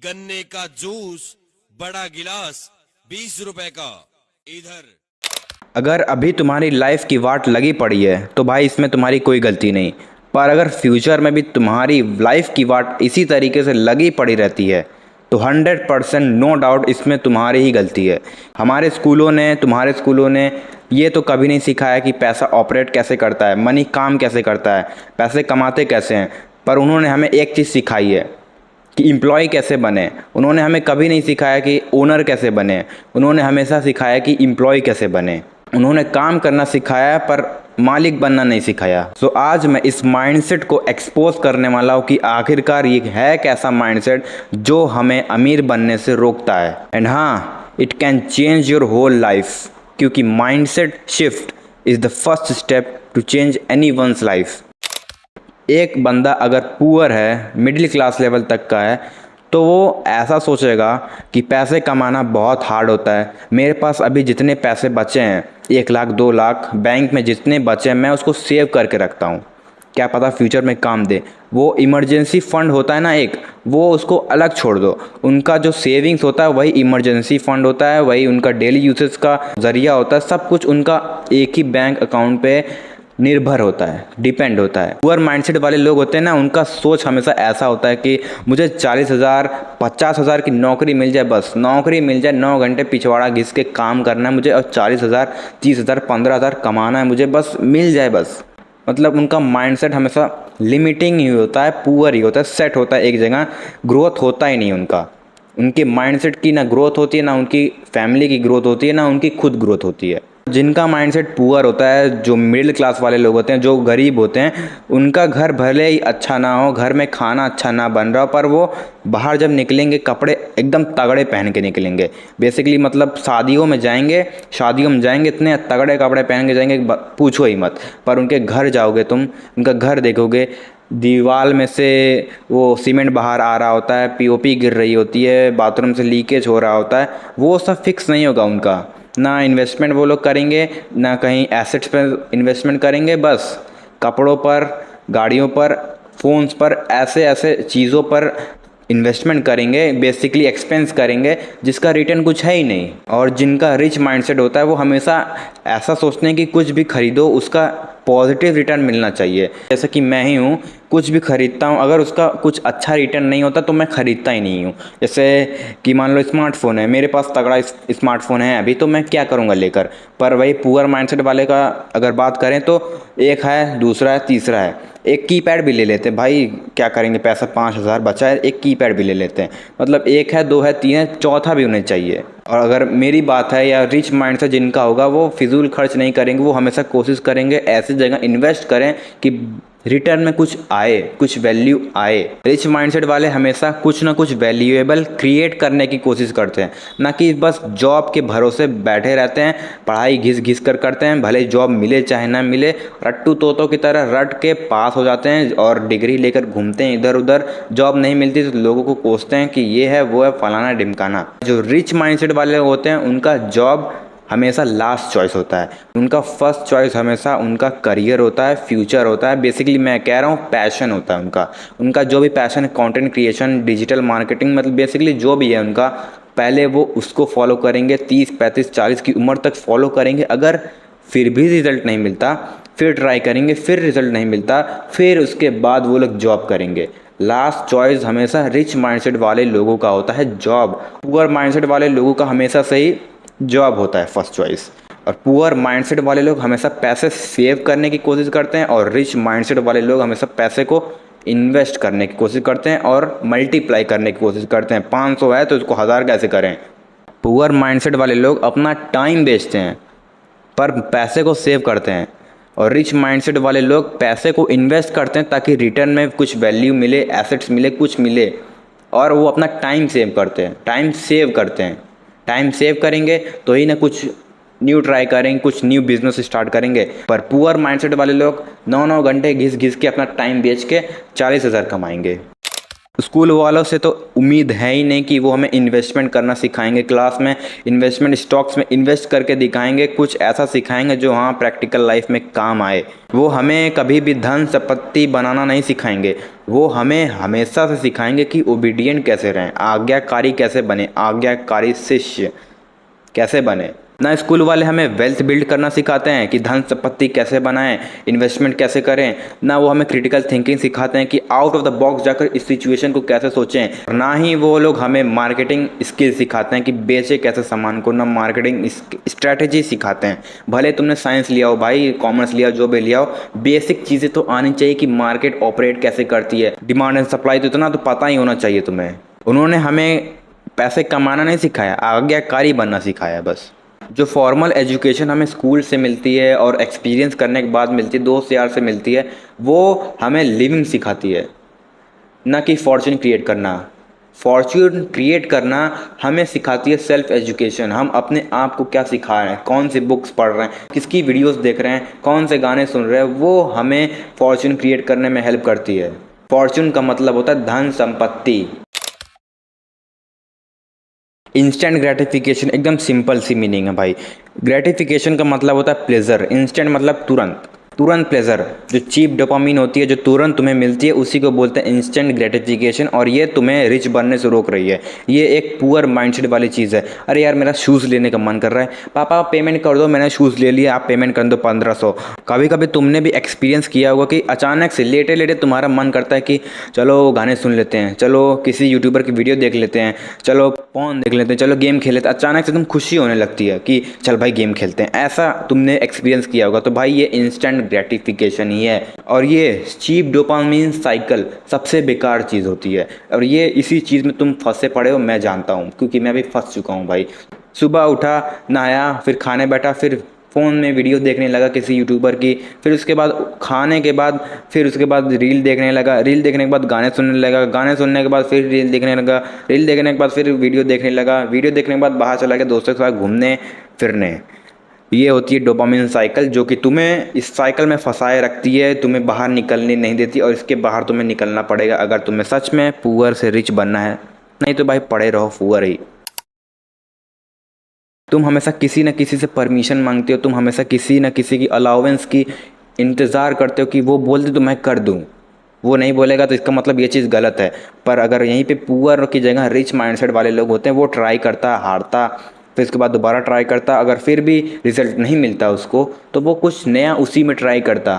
गन्ने का जूस बड़ा गिलास 20 रुपए का इधर। अगर अभी तुम्हारी लाइफ की वाट लगी पड़ी है तो भाई इसमें तुम्हारी कोई गलती नहीं। पर अगर फ्यूचर में भी तुम्हारी लाइफ की वाट इसी तरीके से लगी पड़ी रहती है तो 100% नो डाउट इसमें तुम्हारी ही गलती है। हमारे स्कूलों ने, तुम्हारे स्कूलों ने ये तो कभी नहीं सिखाया कि पैसा ऑपरेट कैसे करता है, मनी काम कैसे करता है, पैसे कमाते कैसे हैं। पर उन्होंने हमें एक चीज़ सिखाई है कि एम्प्लॉय कैसे बने। उन्होंने हमें कभी नहीं सिखाया कि ओनर कैसे बने, उन्होंने हमेशा सिखाया कि एम्प्लॉय कैसे बने। उन्होंने काम करना सिखाया पर मालिक बनना नहीं सिखाया। सो आज मैं इस माइंडसेट को एक्सपोज करने वाला हूँ कि आखिरकार ये है कैसा माइंडसेट जो हमें अमीर बनने से रोकता है। एंड हाँ, it can change your whole life, क्योंकि mindset shift is the first step to change anyone's life. एक बंदा अगर पुअर है, मिडिल क्लास लेवल तक का है, तो वो ऐसा सोचेगा कि पैसे कमाना बहुत हार्ड होता है। मेरे पास अभी जितने पैसे बचे हैं, 1 लाख 2 लाख बैंक में जितने बचे हैं, मैं उसको सेव करके रखता हूँ, क्या पता फ्यूचर में काम दे। वो इमरजेंसी फ़ंड होता है ना एक, वो उसको अलग छोड़ दो। उनका जो सेविंग्स होता है वही इमरजेंसी फ़ंड होता है, वही उनका डेली यूसेज का ज़रिया होता है। सब कुछ उनका एक ही बैंक अकाउंट पे निर्भर होता है, डिपेंड होता है। पुअर माइंडसेट वाले लोग होते हैं ना, उनका सोच हमेशा ऐसा होता है कि मुझे 40,000 50,000 की नौकरी मिल जाए, बस नौकरी मिल जाए, 9 घंटे पिछवाड़ा घिस के काम करना है मुझे, और 40,000 30,000 15,000 कमाना है मुझे, बस मिल जाए बस। मतलब उनका माइंडसेट हमेशा लिमिटिंग ही होता है, पुअर ही होता है, सेट होता है एक जगह, ग्रोथ होता ही नहीं उनका। उनके माइंडसेट की ना ग्रोथ होती है, ना उनकी फैमिली की ग्रोथ होती है, ना उनकी खुद ग्रोथ होती है। जिनका माइंडसेट पुअर होता है, जो मिडिल क्लास वाले लोग होते हैं, जो गरीब होते हैं, उनका घर भले ही अच्छा ना हो, घर में खाना अच्छा ना बन रहा हो, पर वो बाहर जब निकलेंगे कपड़े एकदम तगड़े पहन के निकलेंगे। बेसिकली मतलब शादियों में जाएंगे इतने तगड़े कपड़े पहन के जाएंगे, पूछो ही मत। पर उनके घर जाओगे तुम, उनका घर देखोगे, दीवार में से वो सीमेंट बाहर आ रहा होता है, पीओपी गिर रही होती है, बाथरूम से लीकेज हो रहा होता है। वो सब फिक्स नहीं होगा उनका। ना इन्वेस्टमेंट वो लोग करेंगे, ना कहीं एसेट्स पर इन्वेस्टमेंट करेंगे, बस कपड़ों पर, गाड़ियों पर, फ़ोन्स पर, ऐसे ऐसे चीज़ों पर इन्वेस्टमेंट करेंगे, बेसिकली एक्सपेंस करेंगे जिसका रिटर्न कुछ है ही नहीं। और जिनका रिच माइंडसेट होता है वो हमेशा ऐसा सोचते हैं कि कुछ भी खरीदो उसका पॉजिटिव रिटर्न मिलना चाहिए। जैसे कि मैं ही हूँ, कुछ भी खरीदता हूँ, अगर उसका कुछ अच्छा रिटर्न नहीं होता तो मैं ख़रीदता ही नहीं हूँ। जैसे कि मान लो स्मार्टफ़ोन है, मेरे पास तगड़ा स्मार्टफ़ोन है अभी, तो मैं क्या करूँगा लेकर। पर वही पुअर माइंडसेट वाले का अगर बात करें तो एक है, दूसरा है, तीसरा है, एक कीपैड भी ले लेते हैं। भाई क्या करेंगे, पैसा 5,000 बचा है, एक कीपैड भी ले लेते हैं। मतलब एक है, दो है, तीन है, चौथा भी उन्हें चाहिए। और अगर मेरी बात है, या रिच माइंड से जिनका होगा, वो फिजूल खर्च नहीं करेंगे, वो हमेशा कोशिश करेंगे ऐसी जगह इन्वेस्ट करें कि रिटर्न में कुछ आए, कुछ वैल्यू आए। रिच माइंडसेट वाले हमेशा कुछ ना कुछ वैल्यूएबल क्रिएट करने की कोशिश करते हैं, ना कि बस जॉब के भरोसे बैठे रहते हैं, पढ़ाई घिस घिस कर करते हैं, भले जॉब मिले चाहे ना मिले, रट्टू तोतों की तरह रट के पास हो जाते हैं और डिग्री लेकर घूमते हैं इधर उधर। जॉब नहीं मिलती तो लोगों को कोसते हैं कि ये है वो है, फलाना ढिमकाना। जो रिच माइंडसेट वाले होते हैं उनका जॉब हमेशा लास्ट चॉइस होता है, उनका फर्स्ट चॉइस हमेशा उनका करियर होता है, फ्यूचर होता है। बेसिकली मैं कह रहा हूँ पैशन होता है उनका जो भी पैशन है, कंटेंट क्रिएशन, डिजिटल मार्केटिंग, मतलब बेसिकली जो भी है उनका, पहले वो उसको फॉलो करेंगे, 30 35 40 की उम्र तक फॉलो करेंगे। अगर फिर भी रिजल्ट नहीं मिलता, फिर ट्राई करेंगे, फिर रिजल्ट नहीं मिलता, फिर उसके बाद वो लोग जॉब करेंगे। लास्ट चॉइस हमेशा रिच माइंडसेट वाले लोगों का होता है जॉब। पुअर माइंडसेट वाले लोगों का हमेशा से ही जॉब होता है फर्स्ट चॉइस। और पुअर माइंडसेट वाले लोग हमेशा पैसे सेव करने की कोशिश करते हैं, और रिच माइंडसेट वाले लोग हमेशा पैसे को इन्वेस्ट करने की कोशिश करते हैं और मल्टीप्लाई करने की कोशिश करते हैं। 500 है तो उसको 1000 कैसे करें। पुअर माइंडसेट वाले लोग अपना टाइम बेचते हैं पर पैसे को सेव करते हैं, और रिच माइंडसेट वाले लोग पैसे को इन्वेस्ट करते हैं ताकि रिटर्न में कुछ वैल्यू मिले, एसेट्स मिले, कुछ मिले। और वो अपना टाइम सेव करते हैं, टाइम सेव करते हैं। टाइम सेव करेंगे तो ही ना कुछ न्यू ट्राई करेंगे, कुछ न्यू बिजनेस स्टार्ट करेंगे। पर पुअर माइंडसेट वाले लोग 9 घंटे घिस घिस के अपना टाइम बेच के 40,000 कमाएंगे। स्कूल वालों से तो उम्मीद है ही नहीं कि वो हमें इन्वेस्टमेंट करना सिखाएंगे, क्लास में इन्वेस्टमेंट स्टॉक्स में इन्वेस्ट करके दिखाएंगे, कुछ ऐसा सिखाएंगे जो हाँ प्रैक्टिकल लाइफ में काम आए। वो हमें कभी भी धन संपत्ति बनाना नहीं सिखाएंगे, वो हमें हमेशा से सिखाएंगे कि ओबीडिएंट कैसे रहें, आज्ञाकारी कैसे बने, आज्ञाकारी शिष्य कैसे बने। ना स्कूल वाले हमें वेल्थ बिल्ड करना सिखाते हैं कि धन संपत्ति कैसे बनाएं, इन्वेस्टमेंट कैसे करें। ना वो हमें क्रिटिकल थिंकिंग सिखाते हैं कि आउट ऑफ द बॉक्स जाकर इस सिचुएशन को कैसे सोचें। ना ही वो लोग हमें मार्केटिंग स्किल सिखाते हैं कि बेचे कैसे सामान को। ना मार्केटिंग स्ट्रैटेजी सिखाते हैं। भले तुमने साइंस लिया हो भाई, कॉमर्स लिया, जो भी लिया हो, बेसिक चीज़ें तो आनी चाहिए कि मार्केट ऑपरेट कैसे करती है, डिमांड एंड सप्लाई, तो इतना तो पता ही होना चाहिए तुम्हें। उन्होंने हमें पैसे कमाना नहीं सिखाया, आज्ञाकारी बनना सिखाया बस। जो फॉर्मल एजुकेशन हमें स्कूल से मिलती है और एक्सपीरियंस करने के बाद मिलती है, दोस्त यार से मिलती है, वो हमें लिविंग सिखाती है, ना कि फॉर्चून क्रिएट करना। फॉर्चून क्रिएट करना हमें सिखाती है सेल्फ एजुकेशन। हम अपने आप को क्या सिखा रहे हैं, कौन सी बुक्स पढ़ रहे हैं, किसकी वीडियोस देख रहे हैं, कौन से गाने सुन रहे हैं, वो हमें फॉर्चून क्रिएट करने में हेल्प करती है। फॉर्चून का मतलब होता है धन संपत्ति। इंस्टेंट ग्रेटिफिकेशन एकदम सिंपल सी मीनिंग है भाई। ग्रेटिफिकेशन का मतलब होता है प्लेजर, इंस्टेंट मतलब तुरंत, तुरंत प्लेजर। जो चीप डोपामीन होती है, जो तुरंत तुम्हें मिलती है, उसी को बोलते हैं इंस्टेंट ग्रेटिफिकेशन। और ये तुम्हें रिच बनने से रोक रही है। ये एक पुअर माइंडसेट वाली चीज़ है। अरे यार मेरा शूज़ लेने का मन कर रहा है, पापा पेमेंट कर दो, मैंने शूज़ ले लिया, आप पेमेंट कर दो 1500। कभी कभी तुमने भी एक्सपीरियंस किया होगा कि अचानक से लेटे लेटे तुम्हारा मन करता है कि चलो गाने सुन लेते हैं, चलो किसी यूट्यूबर की वीडियो देख लेते हैं, चलो पॉन देख लेते हैं, चलो गेम खेल लेते हैं। अचानक से तुम खुशी होने लगती है कि चल भाई गेम खेलते हैं। ऐसा तुमने एक्सपीरियंस किया होगा। तो भाई ये इंस्टेंट ग्रेटिफिकेशन ही है। और ये चीप डोपामीन साइकिल सबसे बेकार चीज़ होती है। और ये इसी चीज़ में तुम फंसे पड़े हो, मैं जानता हूँ, क्योंकि मैं भी फंस चुका हूँ भाई। सुबह उठा, नहाया, फिर खाने बैठा, फिर फ़ोन में वीडियो देखने लगा किसी यूट्यूबर की, फिर उसके बाद खाने के बाद फिर उसके बाद रील देखने लगा, रील देखने के बाद गाने सुनने लगा, गाने सुनने के बाद फिर रील देखने लगा, रील देखने के बाद फिर वीडियो देखने लगा, वीडियो देखने के बाद बाहर चला गया दोस्तों के साथ घूमने फिरने। ये होती है डोपामिन साइकिल, जो कि तुम्हें इस साइकिल में फंसाए रखती है, तुम्हें बाहर निकलने नहीं देती। और इसके बाहर तुम्हें निकलना पड़ेगा अगर तुम्हें सच में पुअर से रिच बनना है, नहीं तो भाई पड़े रहो पुअर ही। तुम हमेशा किसी न किसी से परमिशन मांगते हो, तुम हमेशा किसी न किसी की अलाउंस की इंतज़ार करते हो कि वो बोल दे तो मैं कर दूँ। वो नहीं बोलेगा तो इसका मतलब ये चीज़ गलत है। पर अगर यहीं पे पुअर की जगह रिच माइंडसेट वाले लोग होते हैं, वो ट्राई करता, हारता, फिर उसके बाद दोबारा ट्राई करता, अगर फिर भी रिजल्ट नहीं मिलता उसको, तो वो कुछ नया उसी में ट्राई करता,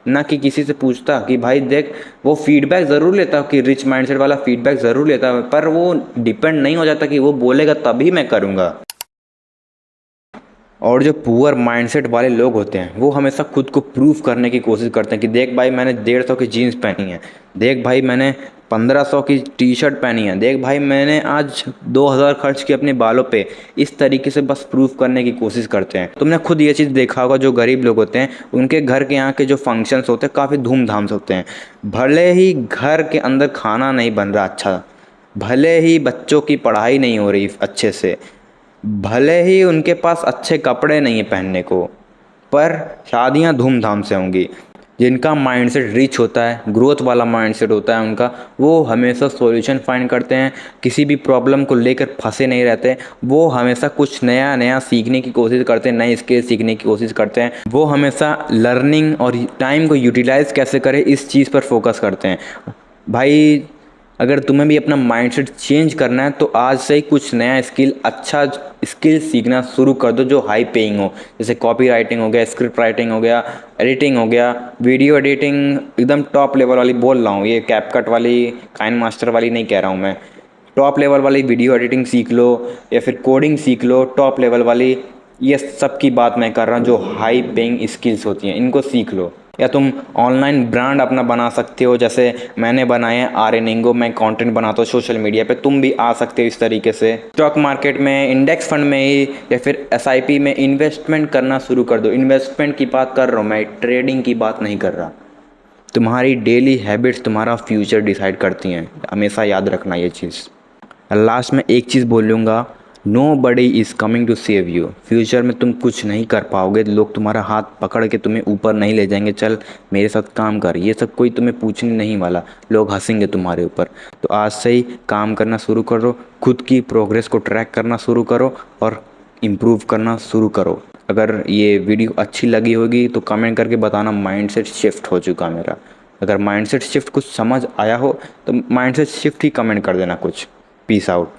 ना कि किसी से पूछता कि भाई देख। वो फीडबैक ज़रूर लेता कि रिच माइंडसेट वाला फीडबैक ज़रूर लेता, पर वो डिपेंड नहीं हो जाता कि वो बोलेगा तभी मैं करूँगा। और जो पुअर माइंडसेट वाले लोग होते हैं, वो हमेशा खुद को प्रूव करने की कोशिश करते हैं कि देख भाई मैंने 150 की जीन्स पहनी है, देख भाई मैंने 1500 की टी शर्ट पहनी है, देख भाई मैंने आज 2000 खर्च किए अपने बालों पे। इस तरीके से बस प्रूव करने की कोशिश करते हैं। तुमने खुद ये चीज़ देखा होगा, जो गरीब लोग होते हैं उनके घर के यहाँ के जो फंक्शंस होते हैं काफ़ी धूमधाम से होते हैं। भले ही घर के अंदर खाना नहीं बन रहा अच्छा, भले ही बच्चों की पढ़ाई नहीं हो रही अच्छे से, भले ही उनके पास अच्छे कपड़े नहीं हैं पहनने को, पर शादियां धूमधाम से होंगी। जिनका माइंडसेट रिच होता है, ग्रोथ वाला माइंडसेट होता है उनका, वो हमेशा सॉल्यूशन फाइंड करते हैं, किसी भी प्रॉब्लम को लेकर फंसे नहीं रहते। वो हमेशा कुछ नया नया सीखने की कोशिश करते हैं, नई स्किल सीखने की कोशिश करते हैं। वो हमेशा लर्निंग और टाइम को यूटिलाइज़ कैसे करें, इस चीज़ पर फोकस करते हैं। भाई अगर तुम्हें भी अपना माइंडसेट चेंज करना है, तो आज से ही कुछ नया स्किल, अच्छा स्किल सीखना शुरू कर दो जो हाई पेइंग हो। जैसे कॉपी राइटिंग हो गया, स्क्रिप्ट राइटिंग हो गया, एडिटिंग हो गया, वीडियो एडिटिंग एकदम टॉप लेवल वाली बोल रहा हूँ, ये कैपकट वाली, काइन मास्टर वाली नहीं कह रहा हूँ मैं। टॉप लेवल वाली वीडियो एडिटिंग सीख लो, या फिर कोडिंग सीख लो टॉप लेवल वाली। ये सब की बात मैं कर रहा हूँ, जो हाई पेइंग स्किल्स होती हैं, इनको सीख लो। या तुम ऑनलाइन ब्रांड अपना बना सकते हो, जैसे मैंने बनाया आर्निंगो, मैं कंटेंट बनाता हूँ सोशल मीडिया पे, तुम भी आ सकते हो इस तरीके से। स्टॉक मार्केट में, इंडेक्स फंड में ही, या फिर एसआईपी में इन्वेस्टमेंट करना शुरू कर दो। इन्वेस्टमेंट की बात कर रहा हूँ मैं, ट्रेडिंग की बात नहीं कर रहा। तुम्हारी डेली हैबिट्स तुम्हारा फ्यूचर डिसाइड करती हैं, हमेशा याद रखना ये चीज़। लास्ट में एक चीज़ बोलूँगा, nobody is coming to save you. Future में तुम कुछ नहीं कर पाओगे, लोग तुम्हारा हाथ पकड़ के तुम्हें ऊपर नहीं ले जाएंगे, चल मेरे साथ काम कर, ये सब कोई तुम्हें पूछने नहीं वाला। लोग हंसेंगे तुम्हारे ऊपर। तो आज से ही काम करना शुरू करो, खुद की प्रोग्रेस को ट्रैक करना शुरू करो और इम्प्रूव करना शुरू करो। अगर ये वीडियो अच्छी लगी होगी तो कमेंट करके बताना, माइंडसेट शिफ्ट हो चुका मेरा। अगर माइंडसेट शिफ्ट कुछ समझ आया हो तो माइंडसेट शिफ्ट ही कमेंट कर देना कुछ। Peace out.